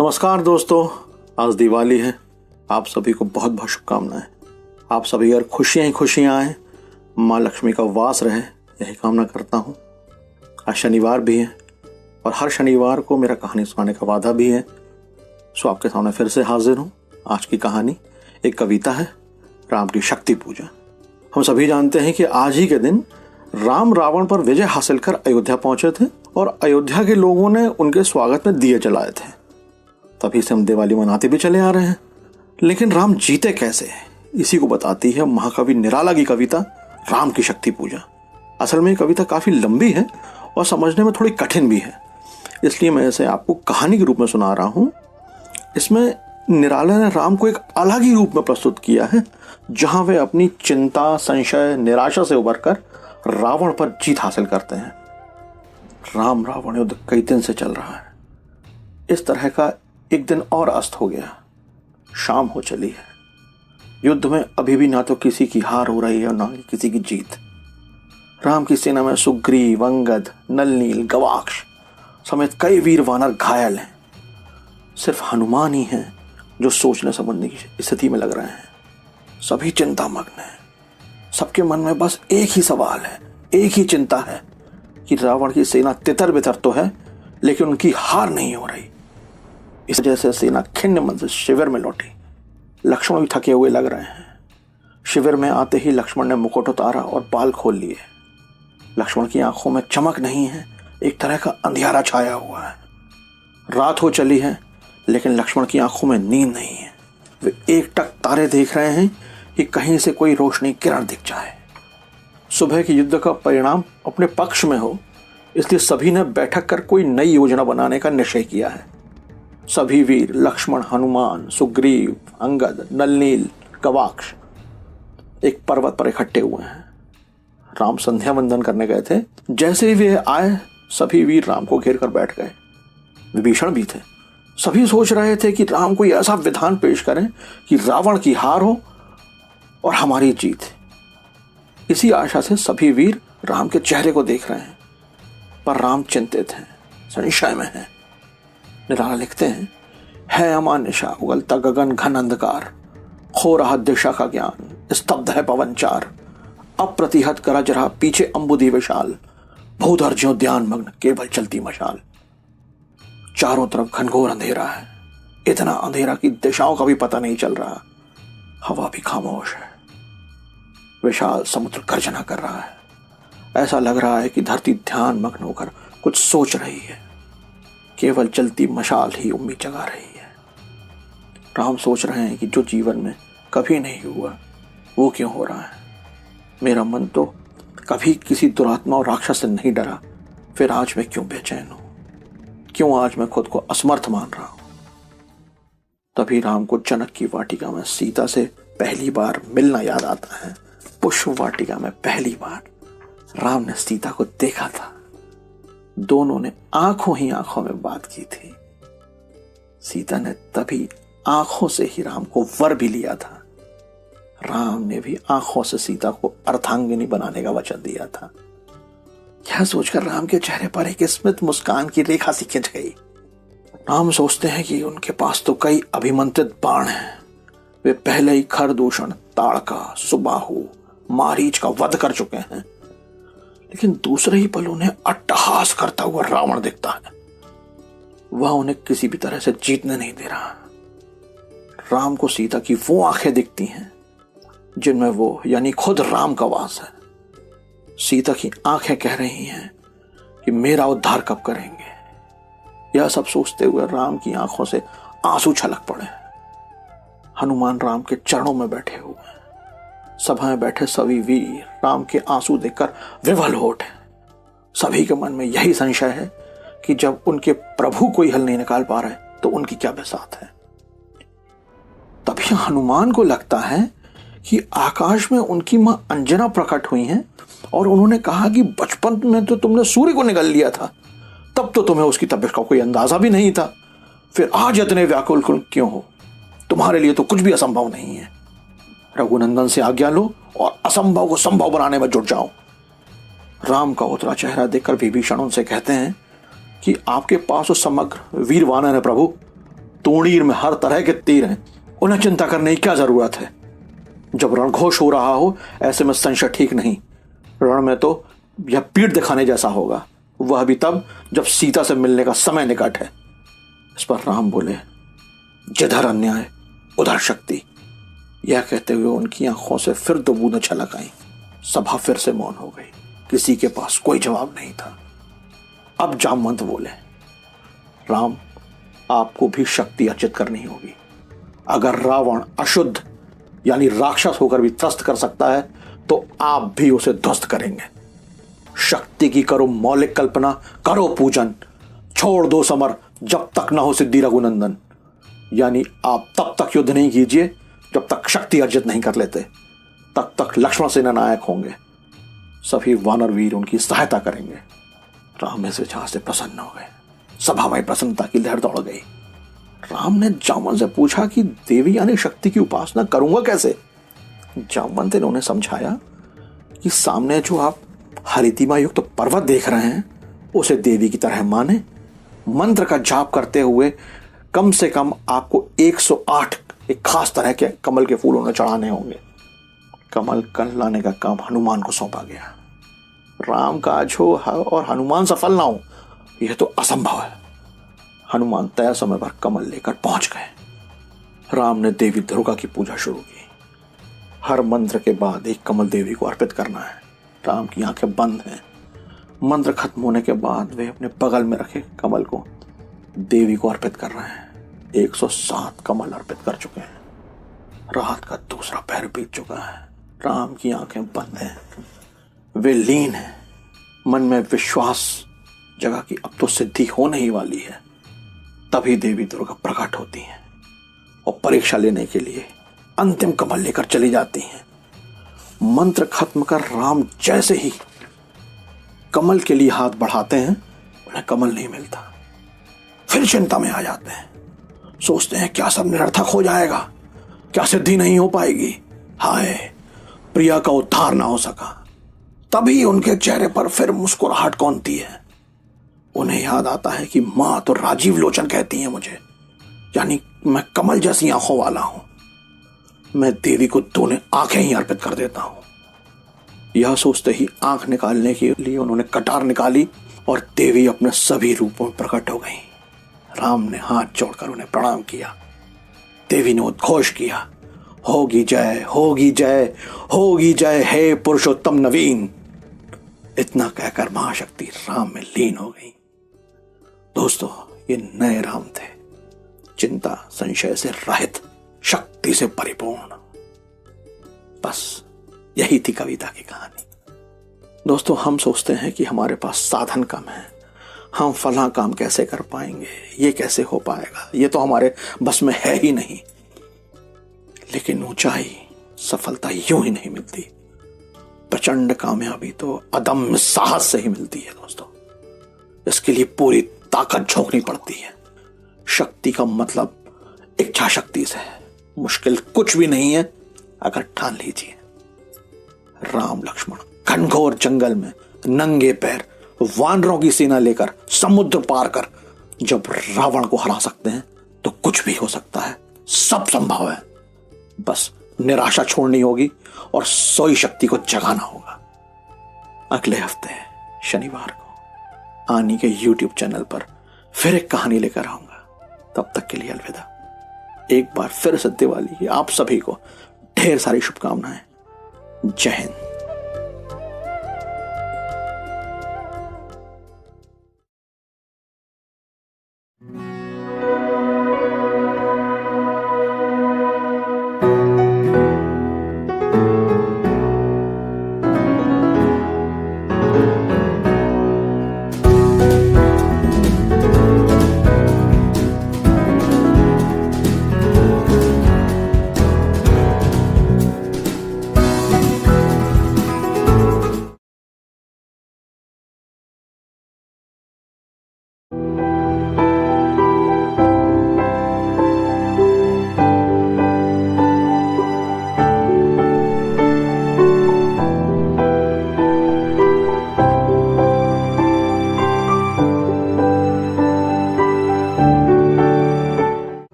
नमस्कार दोस्तों, आज दिवाली है। आप सभी को बहुत बहुत शुभकामनाएं। आप सभी अगर खुशियां ही खुशियां आए, माँ लक्ष्मी का वास रहे, यही कामना करता हूँ। आज शनिवार भी है और हर शनिवार को मेरा कहानी सुनाने का वादा भी है। सो आपके सामने फिर से हाजिर हूँ। आज की कहानी एक कविता है, राम की शक्ति पूजा। हम सभी जानते हैं कि आज ही के दिन राम रावण पर विजय हासिल कर अयोध्या पहुंचे थे और अयोध्या के लोगों ने उनके स्वागत में दिए जलाए थे। तभी से हम दिवाली मनाते भी चले आ रहे हैं। लेकिन राम जीते कैसे, इसी को बताती है महाकवि निराला की कविता राम की शक्ति पूजा। असल में ये कविता काफी लंबी है और समझने में थोड़ी कठिन भी है, इसलिए मैं इसे आपको कहानी के रूप में सुना रहा हूं। इसमें निराला ने राम को एक अलग ही रूप में प्रस्तुत किया है, जहां वे अपनी चिंता, संशय, निराशा से उबरकर रावण पर जीत हासिल करते हैं। राम रावण युद्ध कई दिन से चल रहा है। इस तरह का एक दिन और अस्त हो गया, शाम हो चली है। युद्ध में अभी भी ना तो किसी की हार हो रही है और ना ही किसी की जीत। राम की सेना में सुग्रीव, अंगद, नलनील, गवाक्ष समेत कई वीर वानर घायल हैं। सिर्फ हनुमान ही हैं जो सोचने समझने की स्थिति में लग रहे हैं। सभी चिंतामग्न हैं। सबके मन में बस एक ही सवाल है, एक ही चिंता है कि रावण की सेना तितर बितर तो है, लेकिन उनकी हार नहीं हो रही। इस वजह से सेना खिन्न मन से शिविर में लौटी। लक्ष्मण भी थके हुए लग रहे हैं। शिविर में आते ही लक्ष्मण ने मुकुट उतारा और बाल खोल लिए। लक्ष्मण की आंखों में चमक नहीं है, एक तरह का अंधियारा छाया हुआ है। रात हो चली है, लेकिन लक्ष्मण की आंखों में नींद नहीं है। वे एकटक तारे देख रहे हैं कि कहीं से कोई रोशनी किरण दिख जाए। सुबह के युद्ध का परिणाम अपने पक्ष में हो, इसलिए सभी ने बैठक कर कोई नई योजना बनाने का निश्चय किया है। सभी वीर लक्ष्मण, हनुमान, सुग्रीव, अंगद, नलनील, गवाक्ष एक पर्वत पर इकट्ठे हुए हैं। राम संध्या वंदन करने गए थे। जैसे ही वे आए, सभी वीर राम को घेर कर बैठ गए। विभीषण भी थे। सभी सोच रहे थे कि राम कोई ऐसा विधान पेश करें कि रावण की हार हो और हमारी जीत। इसी आशा से सभी वीर राम के चेहरे को देख रहे हैं, पर राम चिंतित हैं, संशय में हैं। निराला लिखते हैं, है अमानिशा उगलता गगन घन अंधकार, खो रहा दिशा का ज्ञान, स्तब्ध है पवनचार, अप्रतिहत गरज रहा पीछे अंबुदी विशाल, भूधर ज्यों ध्यान मग्न केवल चलती मशाल। चारों तरफ घनघोर अंधेरा है, इतना अंधेरा कि दिशाओं का भी पता नहीं चल रहा। हवा भी खामोश है। विशाल समुद्र गर्जना कर रहा है। ऐसा लग रहा है कि धरती ध्यान मग्न होकर कुछ सोच रही है। केवल चलती मशाल ही उम्मीद जगा रही है। राम सोच रहे हैं कि जो जीवन में कभी नहीं हुआ वो क्यों हो रहा है। मेरा मन तो कभी किसी दुरात्मा और राक्षस से नहीं डरा, फिर आज मैं क्यों बेचैन हूं? क्यों आज मैं खुद को असमर्थ मान रहा हूं? तभी राम को जनक की वाटिका में सीता से पहली बार मिलना याद आता है। पुष्प वाटिका में पहली बार राम ने सीता को देखा था। दोनों ने आंखों ही आंखों में बात की थी। सीता ने तभी आंखों से ही राम को वर भी लिया था। राम ने भी आंखों से सीता को अर्धांगिनी बनाने का वचन दिया था। यह सोचकर राम के चेहरे पर एक स्मित मुस्कान की रेखा सी खिंच गई। राम सोचते हैं कि उनके पास तो कई अभिमंत्रित बाण हैं। वे पहले ही खरदूषण, ताड़का, सुबाहु, मारीच का वध कर चुके हैं, लेकिन दूसरे ही पल उन्हें अट्टहास करता हुआ रावण दिखता है। वह उन्हें किसी भी तरह से जीतने नहीं दे रहा। राम को सीता की वो आंखें दिखती हैं जिनमें वो यानी खुद राम का वास है। सीता की आंखें कह रही हैं कि मेरा उद्धार कब करेंगे। यह सब सोचते हुए राम की आंखों से आंसू छलक पड़े। हनुमान राम के चरणों में बैठे हुए हैं। सभा में बैठे सभी वीर राम के आंसू देखकर विवल हो उठे। सभी के मन में यही संशय है कि जब उनके प्रभु कोई हल नहीं निकाल पा रहे तो उनकी क्या बिसात है। तभी हनुमान को लगता है कि आकाश में उनकी मां अंजना प्रकट हुई हैं और उन्होंने कहा कि बचपन में तो तुमने सूर्य को निगल लिया था, तब तो तुम्हें उसकी तबीयत का कोई अंदाजा भी नहीं था, फिर आज इतने व्याकुल क्यों हो? तुम्हारे लिए तो कुछ भी असंभव नहीं है। रघुनंदन से आज्ञा लो और असंभव को संभव बनाने में जुट जाओ। राम का उतरा चेहरा देखकर विभीषण उनसे कहते हैं कि आपके पास तो समग्र वीर वानर है प्रभु, तूणीर में हर तरह के तीर हैं, उन्हें चिंता करने की क्या जरूरत है। जब रणघोष हो रहा हो ऐसे में संशय ठीक नहीं। रण में तो यह पीठ दिखाने जैसा होगा, वह भी तब जब सीता से मिलने का समय निकट है। इस पर राम बोले, जिधर अन्याय उधर शक्ति। यह कहते हुए उनकी आंखों से फिर दो बूंदें छलक आई। सभा फिर से मौन हो गई, किसी के पास कोई जवाब नहीं था। अब जामवंत बोले, राम, आपको भी शक्ति अर्जित करनी होगी। अगर रावण अशुद्ध यानी राक्षस होकर भी त्रस्त कर सकता है तो आप भी उसे ध्वस्त करेंगे। शक्ति की करो मौलिक कल्पना, करो पूजन, छोड़ दो समर जब तक ना हो सिद्धि रघुनंदन। यानी आप तब तक युद्ध नहीं कीजिए जब तक शक्ति अर्जित नहीं कर लेते, तब तक लक्ष्मण सेना नायक होंगे। सभी वानर वीर उनकी सहायता करेंगे। राम इस विचार से प्रसन्न हो गए। सभा में प्रसन्नता की लहर दौड़ गई। राम ने जामवंत से पूछा कि देवी यानी शक्ति की उपासना करूंगा कैसे। जामवंत ने उन्हें समझाया कि सामने जो आप हरितिमा युक्त तो पर्वत देख रहे हैं उसे देवी की तरह माने। मंत्र का जाप करते हुए कम से कम आपको 108 एक खास तरह के कमल के फूल उन्हें चढ़ाने होंगे। कमल कल लाने का काम हनुमान को सौंपा गया। राम काज हो और हनुमान सफल ना हो यह तो असंभव है। हनुमान तय समय पर कमल लेकर पहुंच गए। राम ने देवी दुर्गा की पूजा शुरू की। हर मंत्र के बाद एक कमल देवी को अर्पित करना है। राम की आंखें बंद हैं। मंत्र खत्म होने के बाद वे अपने बगल में रखे कमल को देवी को अर्पित कर रहे हैं। 107 कमल अर्पित कर चुके हैं। रात का दूसरा पहर बीत चुका है। राम की आंखें बंद हैं, वे लीन हैं। मन में विश्वास जगह की अब तो सिद्धि होने ही वाली है। तभी देवी दुर्गा प्रकट होती हैं और परीक्षा लेने के लिए अंतिम कमल लेकर चली जाती हैं। मंत्र खत्म कर राम जैसे ही कमल के लिए हाथ बढ़ाते हैं उन्हें कमल नहीं मिलता। फिर चिंता में आ जाते हैं। सोचते हैं क्या सब निरर्थक हो जाएगा, क्या सिद्धि नहीं हो पाएगी। हाय, प्रिया का उद्धार ना हो सका। तभी उनके चेहरे पर फिर मुस्कुराहट कौंधती है। उन्हें याद आता है कि मां तो राजीव लोचन कहती है मुझे, यानी मैं कमल जैसी आंखों वाला हूं। मैं देवी को दोनों आंखें ही अर्पित कर देता हूं। यह सोचते ही आंख निकालने के लिए उन्होंने कटार निकाली और देवी अपने सभी रूपों में प्रकट हो गई। राम ने हाथ जोड़कर उन्हें प्रणाम किया। देवी ने उद्घोष किया, होगी जय, होगी जय, होगी जय, हे पुरुषोत्तम नवीन। इतना कहकर महाशक्ति राम में लीन हो गई। दोस्तों, ये नए राम थे, चिंता संशय से रहित, शक्ति से परिपूर्ण। बस यही थी कविता की कहानी। दोस्तों, हम सोचते हैं कि हमारे पास साधन कम है, हम फलां काम कैसे कर पाएंगे, ये कैसे हो पाएगा, ये तो हमारे बस में है ही नहीं। लेकिन ऊंचाई, सफलता यूं ही नहीं मिलती। प्रचंड कामयाबी तो अदम्य साहस से ही मिलती है दोस्तों। इसके लिए पूरी ताकत झोंकनी पड़ती है। शक्ति का मतलब इच्छा शक्ति से है। मुश्किल कुछ भी नहीं है अगर ठान लीजिए। राम लक्ष्मण घनघोर जंगल में नंगे पैर वानरों की सेना लेकर समुद्र पार कर जब रावण को हरा सकते हैं तो कुछ भी हो सकता है, सब संभव है। बस निराशा छोड़नी होगी और सोई शक्ति को जगाना होगा। अगले हफ्ते शनिवार को आनी के YouTube चैनल पर फिर एक कहानी लेकर आऊंगा। तब तक के लिए अलविदा। एक बार फिर से दिवाली की आप सभी को ढेर सारी शुभकामनाएं। जय हिंद।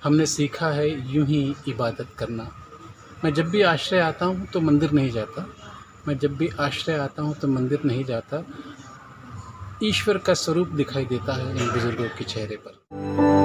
हमने सीखा है यूं ही इबादत करना। मैं जब भी आश्रय आता हूँ तो मंदिर नहीं जाता, मैं जब भी आश्रय आता हूँ तो मंदिर नहीं जाता। ईश्वर का स्वरूप दिखाई देता है इन बुज़ुर्गों के चेहरे पर।